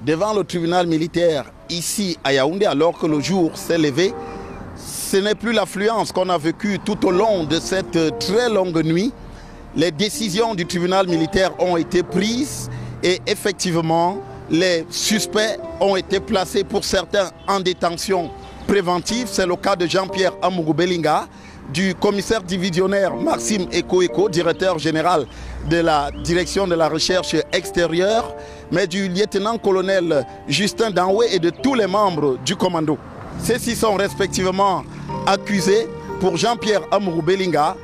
devant le tribunal militaire ici à Yaoundé alors que le jour s'est levé. Ce n'est plus l'affluence qu'on a vécue tout au long de cette très longue nuit. Les décisions du tribunal militaire ont été prises et effectivement, les suspects ont été placés pour certains en détention préventive. C'est le cas de Jean-Pierre Amougou Belinga, du commissaire divisionnaire Maxime Eko, directeur général de la direction de la recherche extérieure, mais du lieutenant-colonel Justin Danoué et de tous les membres du commando. Ceux-ci sont respectivement accusés pour Jean-Pierre Amougou Belinga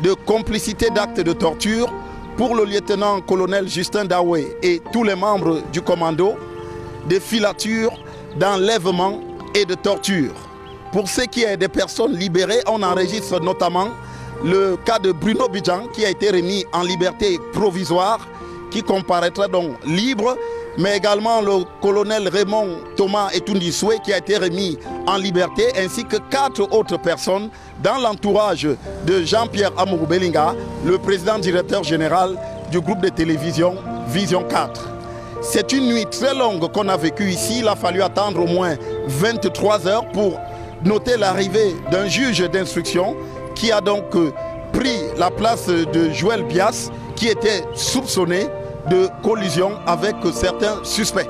de complicité d'actes de torture, pour le lieutenant-colonel Justin Danoué et tous les membres du commando, de filature, d'enlèvement et de torture. Pour ce qui est des personnes libérées, on enregistre notamment le cas de Bruno Bidjan qui a été remis en liberté provisoire, qui comparaîtra donc libre, mais également le colonel Raymond Thomas Etundisoué qui a été remis en liberté, ainsi que 4 autres personnes dans l'entourage de Jean-Pierre Amougou Belinga, le président directeur général du groupe de télévision Vision 4. C'est une nuit très longue qu'on a vécue ici. Il a fallu attendre au moins 23 heures pour noter l'arrivée d'un juge d'instruction qui a donc pris la place de Joël Bias, qui était soupçonné de collusion avec certains suspects.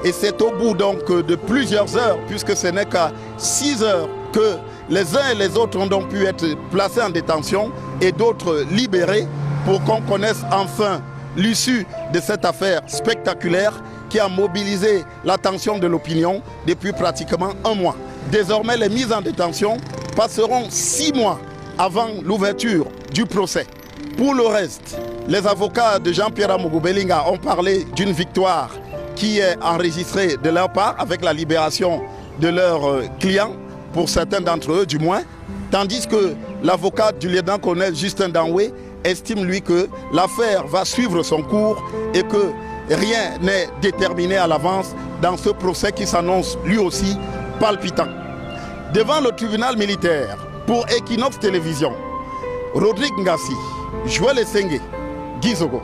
Et c'est au bout donc de plusieurs heures, puisque ce n'est qu'à 6 heures que les uns et les autres ont donc pu être placés en détention et d'autres libérés pour qu'on connaisse enfin l'issue de cette affaire spectaculaire qui a mobilisé l'attention de l'opinion depuis pratiquement un mois. Désormais, les mises en détention passeront 6 mois avant l'ouverture du procès. Pour le reste, les avocats de Jean-Pierre Amougou Belinga ont parlé d'une victoire qui est enregistrée de leur part avec la libération de leurs clients, pour certains d'entre eux du moins, tandis que l'avocat du lieutenant-colonel Justin Danoué estime lui que l'affaire va suivre son cours et que rien n'est déterminé à l'avance dans ce procès qui s'annonce lui aussi palpitant. Devant le tribunal militaire, pour Equinox Télévision, Rodrigue Ngassi, Joël Essengue, Gizogo.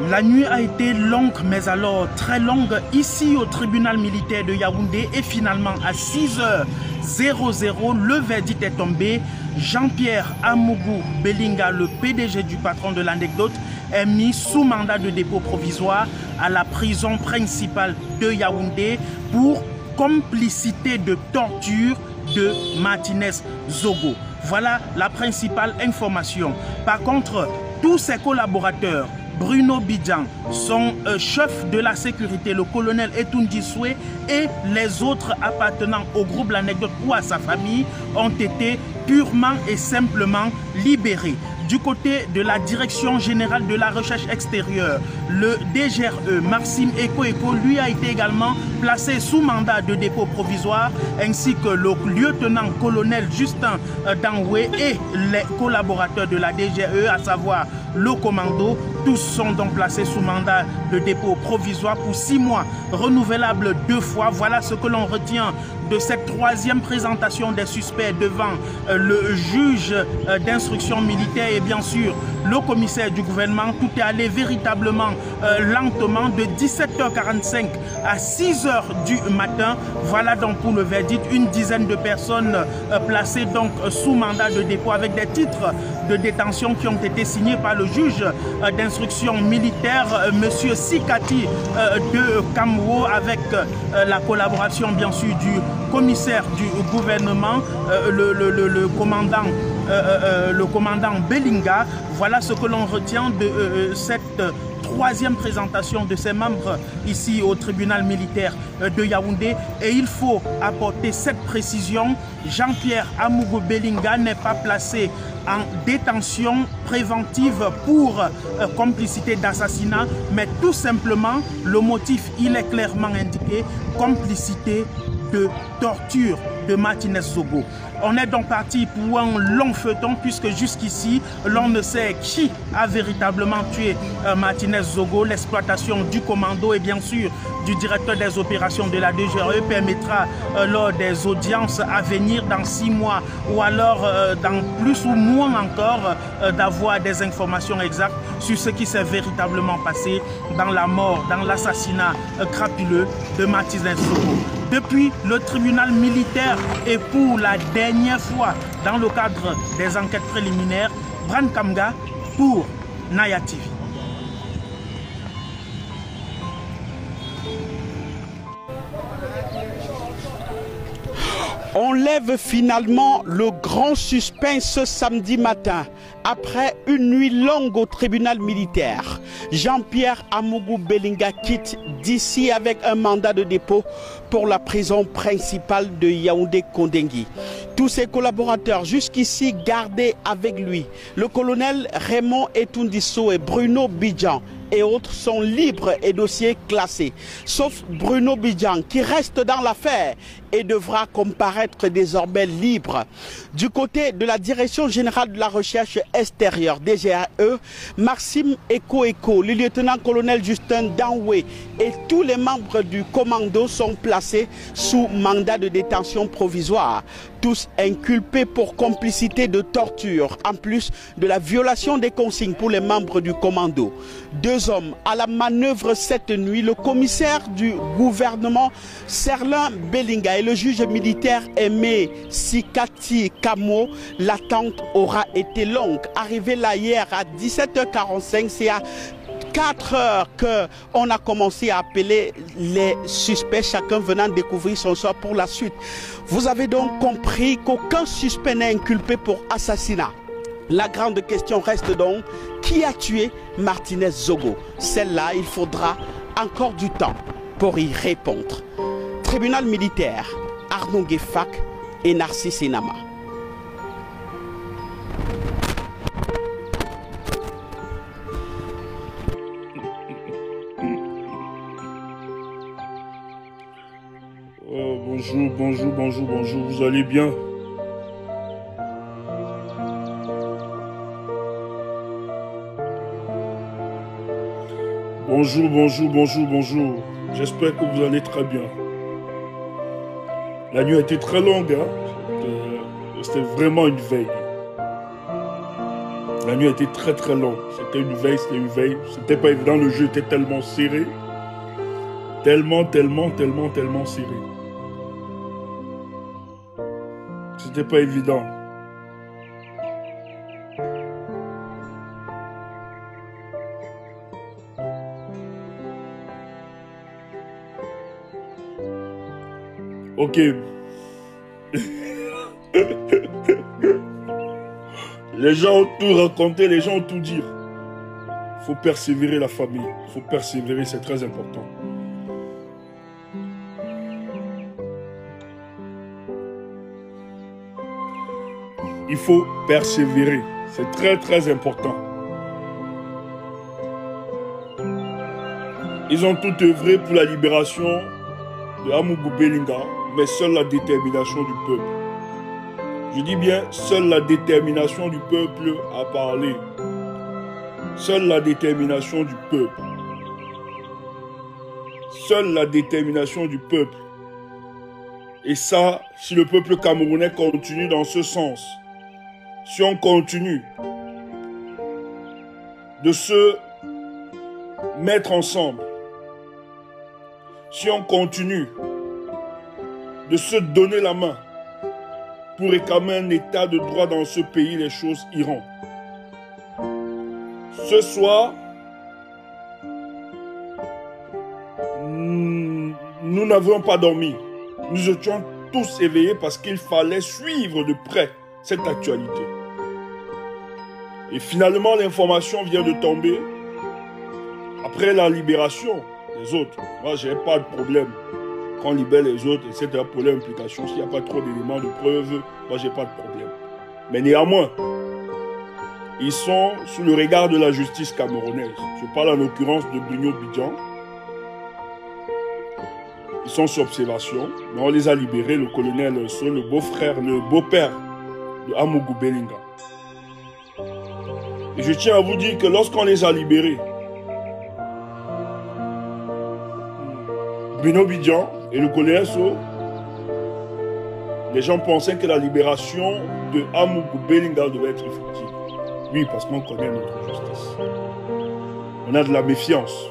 La nuit a été longue, mais alors très longue, ici au tribunal militaire de Yaoundé. Et finalement, à 6h00, le verdict est tombé. Jean-Pierre Amougou Belinga, le PDG du patron de l'anecdote, est mis sous mandat de dépôt provisoire à la prison principale de Yaoundé pour complicité de torture de Martinez Zogo. Voilà la principale information. Par contre, tous ses collaborateurs, Bruno Bidjan, son chef de la sécurité, le colonel Etundisoué, et les autres appartenant au groupe L'Anecdote ou à sa famille ont été purement et simplement libérés. Du côté de la Direction générale de la recherche extérieure, le DGRE, Maxime Eko, lui a été également placé sous mandat de dépôt provisoire, ainsi que le lieutenant-colonel Justin Danoué et les collaborateurs de la DGRE, à savoir le commando. Tous sont donc placés sous mandat de dépôt provisoire pour 6 mois, renouvelable 2 fois. Voilà ce que l'on retient de cette 3e présentation des suspects devant le juge d'instruction militaire et bien sûr le commissaire du gouvernement. Tout est allé véritablement lentement de 17h45 à 6h du matin. Voilà donc pour le verdict, une dizaine de personnes placées donc sous mandat de dépôt avec des titres de détention qui ont été signés par le juge d'instruction militaire, monsieur Sikati de Kamwo, avec la collaboration bien sûr du commissaire du gouvernement, le commandant Belinga. Voilà ce que l'on retient de cette 3e présentation de ses membres ici au tribunal militaire de Yaoundé. Et il faut apporter cette précision: Jean-Pierre Amougou Belinga n'est pas placé en détention préventive pour complicité d'assassinat, mais tout simplement le motif, il est clairement indiqué: complicité de torture. de Martinez Zogo. On est donc parti pour un long feuilleton puisque jusqu'ici, l'on ne sait qui a véritablement tué Martinez Zogo. L'exploitation du commando et bien sûr du directeur des opérations de la DGRE permettra lors des audiences à venir dans 6 mois ou alors dans plus ou moins encore d'avoir des informations exactes sur ce qui s'est véritablement passé dans la mort, dans l'assassinat crapuleux de Martinez Zogo. Depuis le tribunal militaire et pour la dernière fois dans le cadre des enquêtes préliminaires, Bran Kamga pour Naya TV. On lève finalement le grand suspense ce samedi matin. Après une nuit longue au tribunal militaire, Jean-Pierre Amougou Belinga quitte d'ici avec un mandat de dépôt pour la prison principale de Yaoundé-Kondengui. Tous ses collaborateurs jusqu'ici gardés avec lui, le colonel Raymond Etundisso et Bruno Bidjan et autres sont libres et dossiers classés, sauf Bruno Bidjan qui reste dans l'affaire et devra comparaître désormais libre. Du côté de la Direction générale de la recherche extérieure, DGRE, Maxime Eko, le lieutenant-colonel Justin Danoué et tous les membres du commando sont placés sous mandat de détention provisoire. Tous inculpés pour complicité de torture, en plus de la violation des consignes pour les membres du commando. 2 hommes à la manœuvre cette nuit, le commissaire du gouvernement Serlin Belinga et le juge militaire Aimé Sikati Kamo. L'attente aura été longue. Arrivé là hier à 17h45, c'est à 4 heures qu'on a commencé à appeler les suspects, chacun venant découvrir son sort pour la suite. Vous avez donc compris qu'aucun suspect n'est inculpé pour assassinat. La grande question reste donc, qui a tué Martinez Zogo? Celle-là, il faudra encore du temps pour y répondre. Tribunal militaire, Arnaud Gueffak et Narcisse Enama. Bonjour, vous allez bien? Bonjour. J'espère que vous allez très bien. La nuit a été très longue, hein? C'était vraiment une veille. La nuit a été très longue. C'était une veille. C'était pas évident, le jeu était tellement serré. Tellement serré. C'était pas évident. Ok. Les gens ont tout raconté, les gens ont tout dit. Il faut persévérer la famille. Il faut persévérer, c'est très important. Il faut persévérer. C'est très important. Ils ont tout œuvré pour la libération de Amougou Belinga, mais seule la détermination du peuple. Je dis bien, seule la détermination du peuple a parlé. Seule la détermination du peuple. Seule la détermination du peuple. Et ça, si le peuple camerounais continue dans ce sens, si on continue de se mettre ensemble, si on continue de se donner la main pour réclamer un état de droit dans ce pays, les choses iront. Ce soir, nous n'avions pas dormi. Nous étions tous éveillés parce qu'il fallait suivre de près cette actualité. Et finalement, l'information vient de tomber après la libération des autres. Moi, je n'ai pas de problème. Quand on libère les autres, etc. pour l'implication, s'il n'y a pas trop d'éléments de preuve, moi, je n'ai pas de problème. Mais néanmoins, ils sont sous le regard de la justice camerounaise. Je parle en l'occurrence de Bruno Bidjan. Ils sont sous observation, mais on les a libérés, le colonel So, le beau-frère, le beau-père de Amougou Belinga. Et je tiens à vous dire que lorsqu'on les a libérés, Bruno Bidjan et le colonel So, les gens pensaient que la libération de Amougou Belinga devait être effective. Oui, parce qu'on connaît notre justice. On a de la méfiance.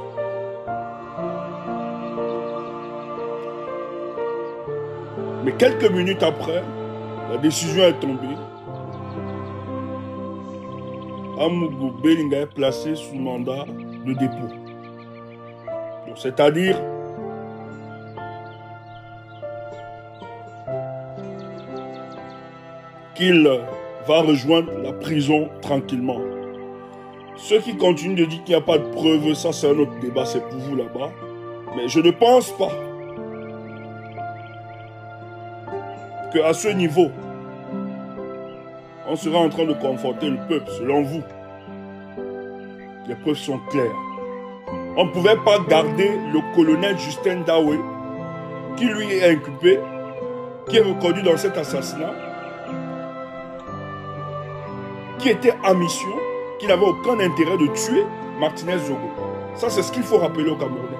Mais quelques minutes après, la décision est tombée. Amougou Belinga est placé sous mandat de dépôt. C'est-à-dire qu'il va rejoindre la prison tranquillement. Ceux qui continuent de dire qu'il n'y a pas de preuves, ça c'est un autre débat, c'est pour vous là-bas. Mais je ne pense pas qu'à ce niveau, on sera en train de conforter le peuple, selon vous. Les preuves sont claires. On ne pouvait pas garder le colonel Justin Dawe, qui lui est inculpé, qui est reconnu dans cet assassinat, qui était en mission, qui n'avait aucun intérêt de tuer Martinez Zogo. Ça, c'est ce qu'il faut rappeler aux Camerounais.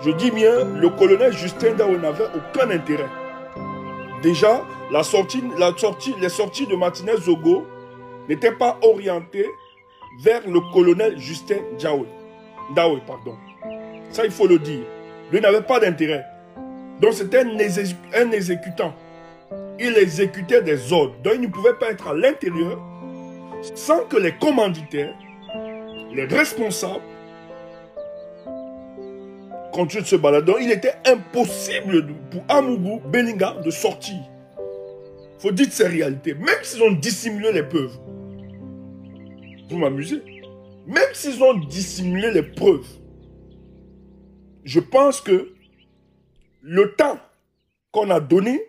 Je dis bien, le colonel Justin Dawe n'avait aucun intérêt. Déjà, les sorties de Martinez Zogo n'étaient pas orientées vers le colonel Justin Dawe. Ça, il faut le dire. Lui n'avait pas d'intérêt. Donc, c'était un exécutant. Il exécutait des ordres. Donc, il ne pouvait pas être à l'intérieur sans que les commanditaires, les responsables, continuent de se balader. Donc, il était impossible pour Amougou Belinga de sortir. Il faut dire ces réalités. Même s'ils ont dissimulé les preuves. Vous m'amusez. Même s'ils ont dissimulé les preuves. Je pense que le temps qu'on a donné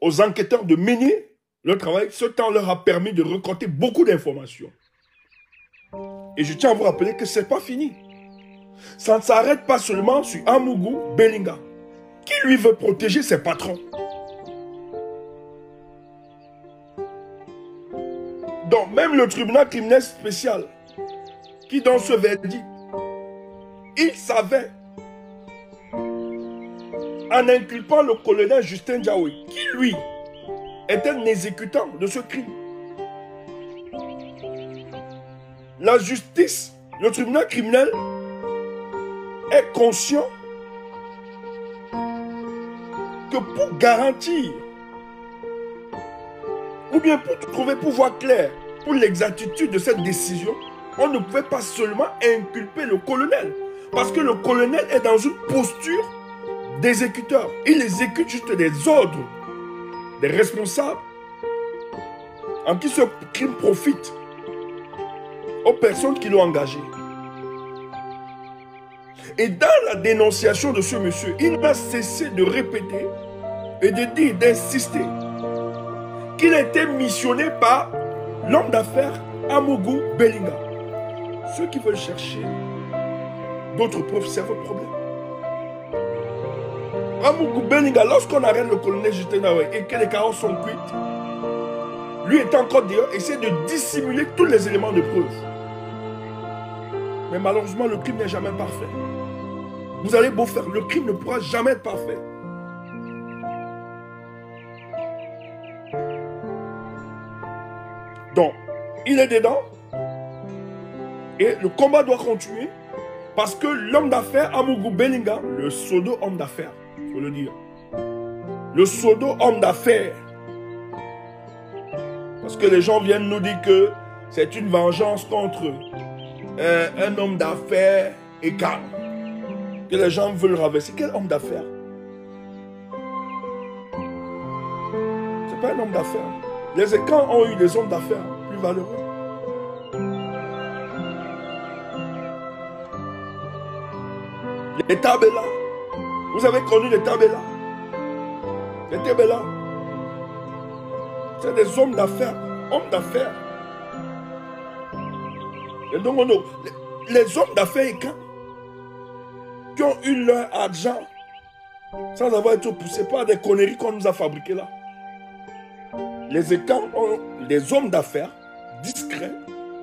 aux enquêteurs de mener leur travail, ce temps leur a permis de récolter beaucoup d'informations. Et je tiens à vous rappeler que ce n'est pas fini. Ça ne s'arrête pas seulement sur Amougou Belinga, qui lui veut protéger ses patrons. Donc même le tribunal criminel spécial, qui dans ce verdict, il savait, en inculpant le colonel Justin Dawe, qui lui est un exécutant de ce crime. La justice, le tribunal criminel est conscient que pour garantir, ou bien pour voir clair, pour l'exactitude de cette décision, on ne pouvait pas seulement inculper le colonel. Parce que le colonel est dans une posture d'exécuteur. Il exécute juste des ordres des responsables en qui ce crime profite aux personnes qui l'ont engagé. Et dans la dénonciation de ce monsieur, il n'a cessé de répéter et de dire, d'insister qu'il a été missionné par l'homme d'affaires Amougou Belinga. Ceux qui veulent chercher d'autres preuves, c'est votre problème. Amougou Belinga, lorsqu'on arrête le colonel Justin Dawe et que les carottes sont cuites, lui est encore dehors, essaie de dissimuler tous les éléments de preuve. Mais malheureusement, le crime n'est jamais parfait. Vous allez beau faire, le crime ne pourra jamais être parfait. Donc, il est dedans et le combat doit continuer parce que l'homme d'affaires Amougou Belinga, le pseudo homme d'affaires, il faut le dire, le pseudo homme d'affaires, parce que les gens viennent nous dire que c'est une vengeance contre un homme d'affaires égal, que les gens veulent raverser. Quel homme d'affaires? C'est pas un homme d'affaires. Les écans ont eu des hommes d'affaires plus valeureux. Les Tabela. Vous avez connu les Tabela? Les Tabela. C'est des hommes d'affaires. Hommes d'affaires. Et donc, les hommes d'affaires écans qui ont eu leur argent sans avoir été poussé par des conneries qu'on nous a fabriquées là. Les États ont des hommes d'affaires discrets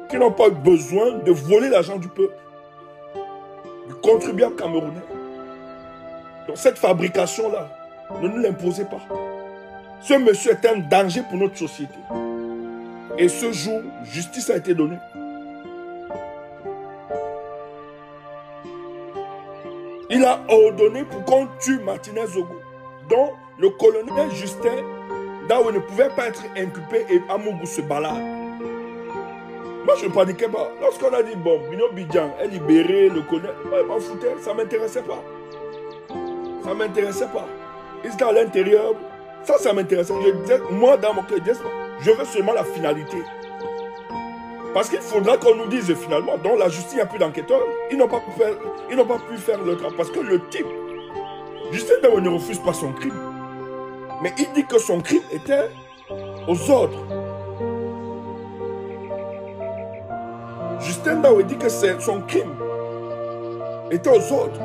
qui n'ont pas eu besoin de voler l'argent du peuple, du contribuable camerounais. Donc cette fabrication-là, ne nous l'imposez pas. Ce monsieur est un danger pour notre société. Et ce jour, justice a été donnée. Il a ordonné pour qu'on tue Martinez Zogo, dont le colonel Justin Dawe ne pouvait pas être inculpé et Amougou se balade. Moi, je ne paniquais pas. Lorsqu'on a dit, bon, Bino Bidjan est libéré, le colonel, moi, je m'en foutais, ça ne m'intéressait pas. Ça ne m'intéressait pas. Il était à l'intérieur, ça m'intéressait. Je disais, moi, dans mon cœur, je veux seulement la finalité. Parce qu'il faudra qu'on nous dise finalement, dans la justice, il n'y a plus d'enquêteurs. Ils n'ont pas pu faire le travail. Parce que le type, Justin Dawe ne refuse pas son crime. Mais il dit que son crime était aux ordres. Justin Dawe dit que son crime était aux ordres.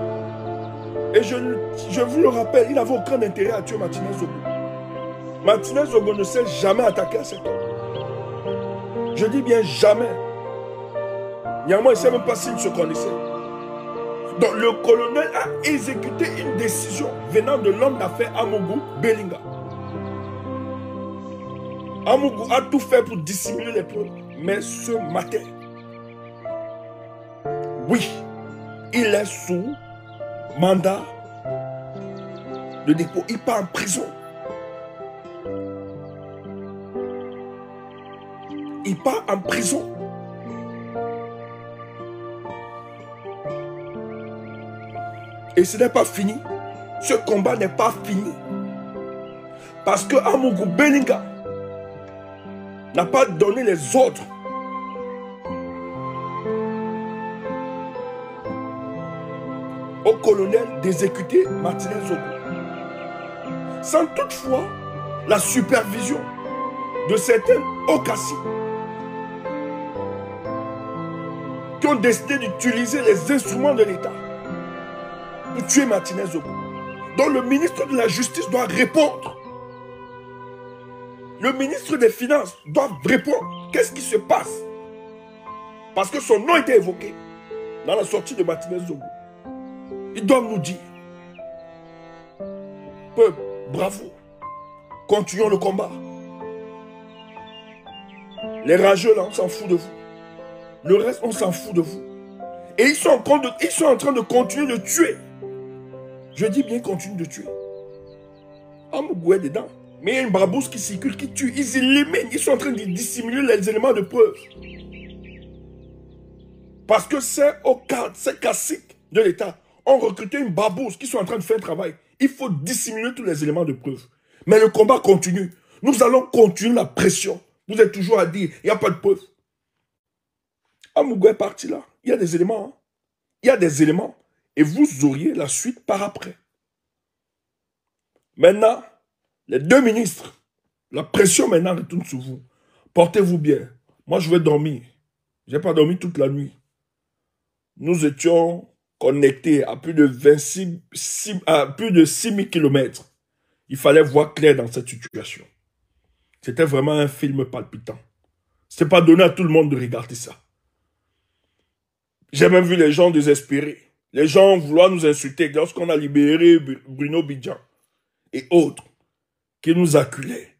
Et je vous le rappelle, il n'avait aucun intérêt à tuer Martinez Zogo. Martinez Zogo ne s'est jamais attaqué à cet homme. Je dis bien jamais. Néanmoins, il ne sait même pas s'il se connaissait. Donc le colonel a exécuté une décision venant de l'homme d'affaires Amougou Belinga. Amougou a tout fait pour dissimuler les preuves. Mais ce matin, oui, il est sous mandat de dépôt. Il part en prison. Il part en prison. Et ce n'est pas fini. Ce combat n'est pas fini. Parce que Amougou Belinga n'a pas donné les ordres au colonel d'exécuter Martinez Zogo. Sans toutefois la supervision de certains Okassi qui ont décidé d'utiliser les instruments de l'État pour tuer Martinez Zogo. Donc le ministre de la Justice doit répondre. Le ministre des Finances doit répondre. Qu'est-ce qui se passe? Parce que son nom était évoqué dans la sortie de Martinez Zogo. Ils doivent nous dire. Peuple, bravo. Continuons le combat. Les rageux là, on s'en fout de vous. Le reste, on s'en fout de vous. Et ils sont en train de continuer de tuer. Je dis bien continuer de tuer. Amougou est dedans. Mais il y a une brabousse qui circule, qui tue. Ils éliminent. Ils sont en train de dissimuler les éléments de preuve. Parce que ces caciques de l'État ont recruté une babousse qui sont en train de faire un travail. Il faut dissimuler tous les éléments de preuve. Mais le combat continue. Nous allons continuer la pression. Vous êtes toujours à dire, il n'y a pas de preuve. Amougou est parti là. Il y a des éléments. Hein. Il y a des éléments. Et vous auriez la suite par après. Maintenant, les deux ministres, la pression maintenant retourne sur vous. Portez-vous bien. Moi, je vais dormir. Je n'ai pas dormi toute la nuit. Nous étions connectés à plus de 6000 km. Il fallait voir clair dans cette situation. C'était vraiment un film palpitant. Ce n'est pas donné à tout le monde de regarder ça. J'ai même vu les gens désespérés. Les gens vouloir nous insulter lorsqu'on a libéré Bruno Bidjan et autres qui nous acculaient.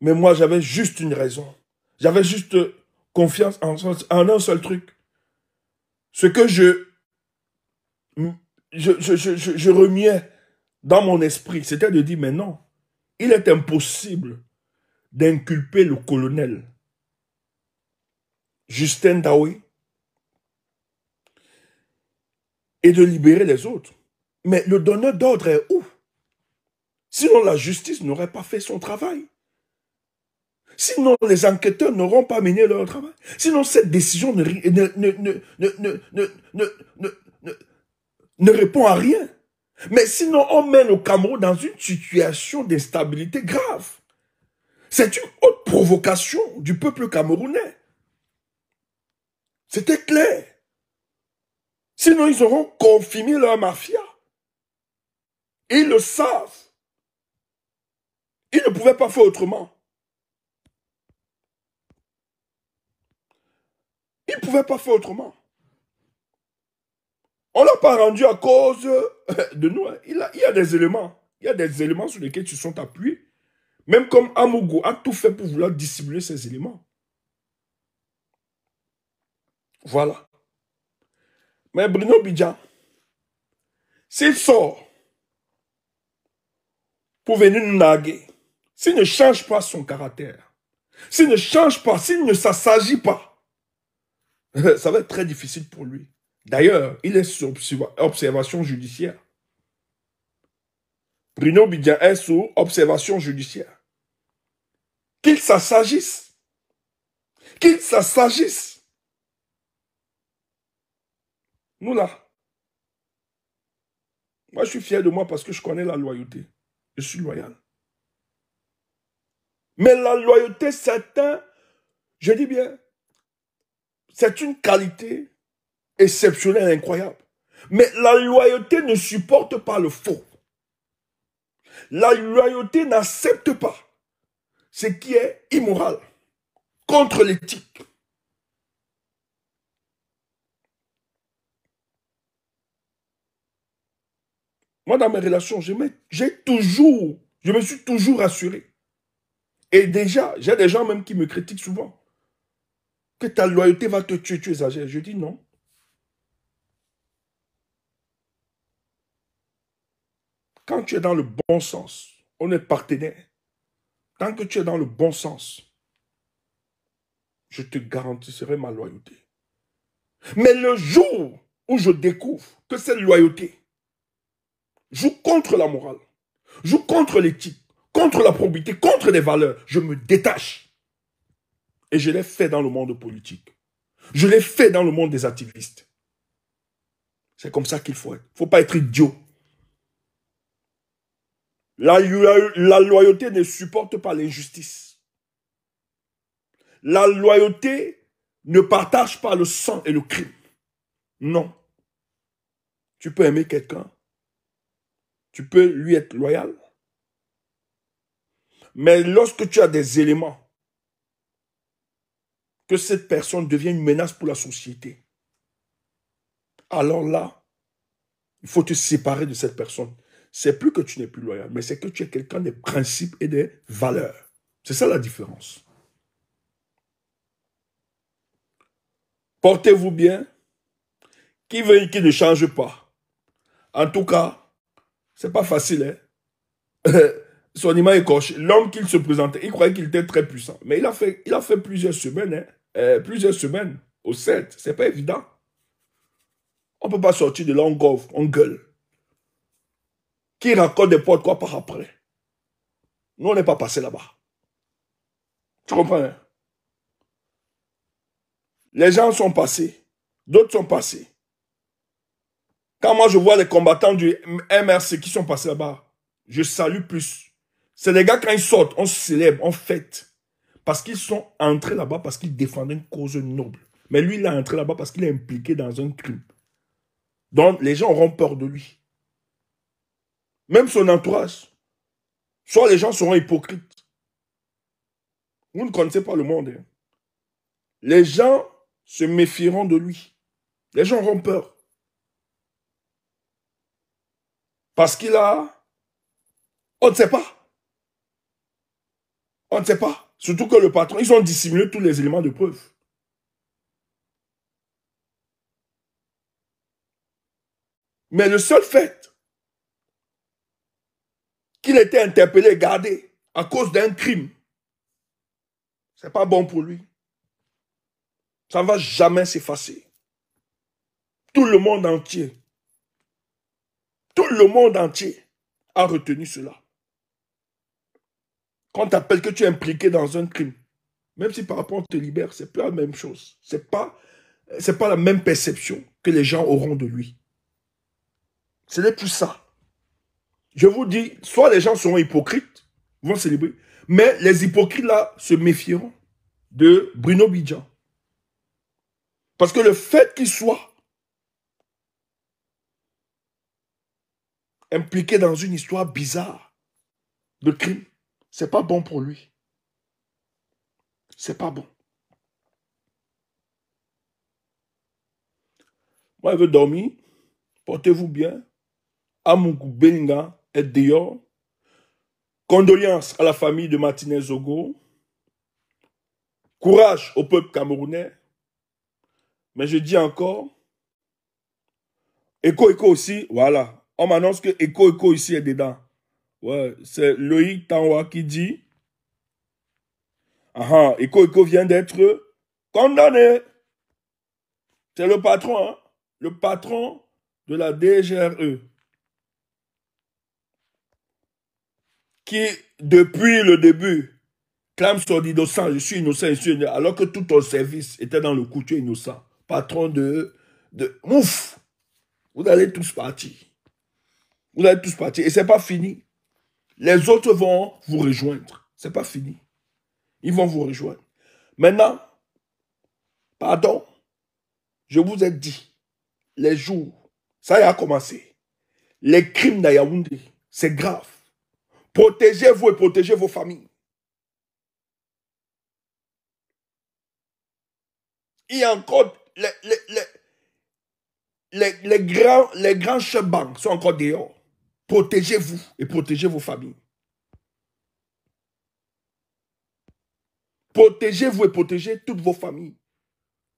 Mais moi, j'avais juste une raison. J'avais juste confiance en un seul truc. Ce que je remuais dans mon esprit, c'était de dire, mais non, il est impossible d'inculper le colonel Justin Dawe et de libérer les autres. Mais le donneur d'ordre est où? Sinon, la justice n'aurait pas fait son travail. Sinon, les enquêteurs n'auront pas mené leur travail. Sinon, cette décision ne répond à rien. Mais sinon, on mène le Cameroun dans une situation d'instabilité grave. C'est une haute provocation du peuple camerounais. C'était clair. Sinon, ils auront confirmé leur mafia. Ils le savent. Ils ne pouvaient pas faire autrement. Ils ne pouvaient pas faire autrement. On ne l'a pas rendu à cause de nous. Il y a des éléments. Il y a des éléments sur lesquels ils se sont appuyés. Même comme Amougou a tout fait pour vouloir dissimuler ces éléments. Voilà. Mais Bruno Bidja, s'il sort pour venir nous narguer, s'il ne change pas son caractère, s'il ne change pas, s'il ne s'assagit pas, ça va être très difficile pour lui. D'ailleurs, il est sur observation judiciaire. Bruno Bidja est sous observation judiciaire. Qu'il s'assagisse. Qu'il s'assagisse. Nous là, moi je suis fier de moi parce que je connais la loyauté. Je suis loyal. Mais la loyauté, je dis bien, c'est une qualité exceptionnelle, incroyable. Mais la loyauté ne supporte pas le faux. La loyauté n'accepte pas ce qui est immoral, contre l'éthique. Moi, dans mes relations, je me suis toujours rassuré. Et déjà, j'ai des gens même qui me critiquent souvent. Que ta loyauté va te tuer, tu exagères. Je dis non. Quand tu es dans le bon sens, on est partenaire. Tant que tu es dans le bon sens, je te garantirai ma loyauté. Mais le jour où je découvre que cette loyauté joue contre la morale, joue contre l'éthique, contre la probité, contre les valeurs, je me détache. Et je l'ai fait dans le monde politique. Je l'ai fait dans le monde des activistes. C'est comme ça qu'il faut être. Il ne faut pas être idiot. La loyauté ne supporte pas l'injustice. La loyauté ne partage pas le sang et le crime. Non. Tu peux aimer quelqu'un. Tu peux lui être loyal. Mais lorsque tu as des éléments que cette personne devient une menace pour la société, alors là, il faut te séparer de cette personne. C'est plus que tu n'es plus loyal, mais c'est que tu es quelqu'un des principes et des valeurs. C'est ça la différence. Portez-vous bien. Qui veut et qui ne change pas. En tout cas, c'est pas facile. Hein? Son image est coché. L'homme qu'il se présentait, il croyait qu'il était très puissant. Mais il a fait plusieurs semaines. Plusieurs semaines au 7. C'est pas évident. On ne peut pas sortir de là, on gueule. Qui raconte des portes quoi par après. Nous, on n'est pas passé là-bas. Tu comprends? Hein? Les gens sont passés. D'autres sont passés. Quand moi, je vois les combattants du MRC qui sont passés là-bas, je salue plus. C'est les gars, quand ils sortent, on célèbre, on fête. Parce qu'ils sont entrés là-bas parce qu'ils défendaient une cause noble. Mais lui, il est entré là-bas parce qu'il est impliqué dans un crime. Donc, les gens auront peur de lui. Même son entourage. Soit les gens seront hypocrites. Vous ne connaissez pas le monde. Hein. Les gens se méfieront de lui. Les gens auront peur. Parce qu'il a... On ne sait pas. On ne sait pas. Surtout que le patron, ils ont dissimulé tous les éléments de preuve. Mais le seul fait qu'il était interpellé et gardé à cause d'un crime, c'est pas bon pour lui. Ça ne va jamais s'effacer. Tout le monde entier a retenu cela. Quand on t'appelle que tu es impliqué dans un crime, même si par rapport on te libère, c'est plus la même chose. C'est pas la même perception que les gens auront de lui. Ce n'est plus ça. Je vous dis, soit les gens seront hypocrites, vont célébrer, mais les hypocrites là se méfieront de Bruno Bidja. Parce que le fait qu'il soit impliqué dans une histoire bizarre de crime. C'est pas bon pour lui. C'est pas bon. Moi, je veux dormir. Portez-vous bien. Amougou Belinga est dehors. Condoléances à la famille de Martinez Zogo. Courage au peuple camerounais. Mais je dis encore, Echo aussi, voilà. On m'annonce que Echo ici est dedans. Ouais, c'est Loïc Tanwa qui dit, Echo vient d'être condamné. C'est le patron, hein? Le patron de la DGRE. Qui, depuis le début, clame son innocent, je suis innocent, alors que tout ton service était dans le coup, tu es innocent. Patron de ouf! Vous allez tous partir. Vous allez tous partir. Et c'est pas fini. Les autres vont vous rejoindre. C'est pas fini. Ils vont vous rejoindre. Maintenant, pardon, je vous ai dit, les jours, ça y a commencé. Les crimes d'Yaoundé, c'est grave. Protégez-vous et protégez vos familles. Il y a encore les grands chefs banques sont encore dehors. Protégez-vous et protégez vos familles. Protégez-vous et protégez toutes vos familles.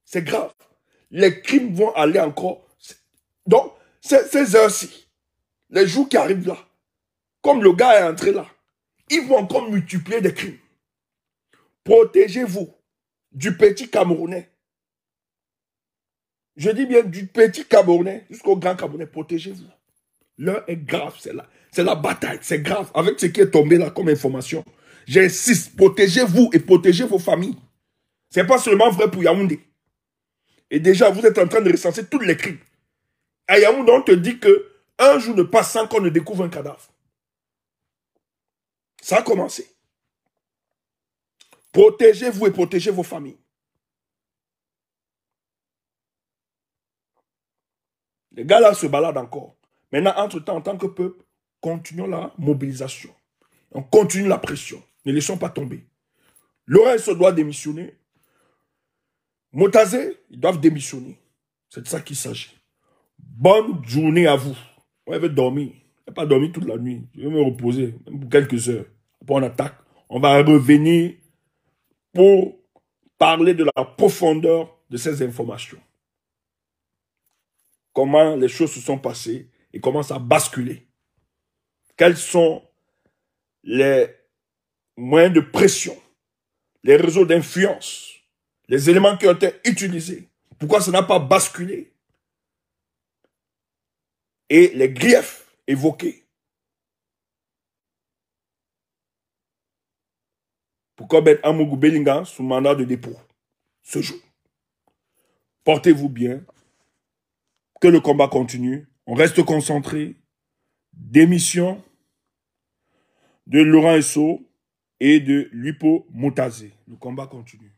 C'est grave. Les crimes vont aller encore. Donc, ces heures-ci, les jours qui arrivent là, comme le gars est entré là, ils vont encore multiplier des crimes. Protégez-vous du petit Camerounais. Je dis bien du petit Camerounais jusqu'au grand Camerounais. Protégez-vous. L'heure est grave, c'est là. C'est la bataille, c'est grave. Avec ce qui est tombé là comme information. J'insiste, protégez-vous et protégez vos familles. Ce n'est pas seulement vrai pour Yaoundé. Et déjà, vous êtes en train de recenser tous les crimes. À Yaoundé, on te dit qu'un jour ne passe sans qu'on ne découvre un cadavre. Ça a commencé. Protégez-vous et protégez vos familles. Les gars là se baladent encore. Maintenant, entre-temps, en tant que peuple, continuons la mobilisation. On continue la pression. Ne laissons pas tomber. Lorenzo doit démissionner. Motazé, ils doivent démissionner. C'est de ça qu'il s'agit. Bonne journée à vous. On va dormir. Je ne vais pas dormir toute la nuit. Je vais me reposer, même pour quelques heures. Après, on attaque. On va revenir pour parler de la profondeur de ces informations. Comment les choses se sont passées et comment ça a basculé. Quels sont les moyens de pression, les réseaux d'influence, les éléments qui ont été utilisés. Pourquoi ça n'a pas basculé? Et les griefs évoqués. Pourquoi mettre Amougou Belinga sous mandat de dépôt ce jour? Portez-vous bien. Que le combat continue. On reste concentré. Démission de Laurent Esso et de Lupo Motazé. Le combat continue.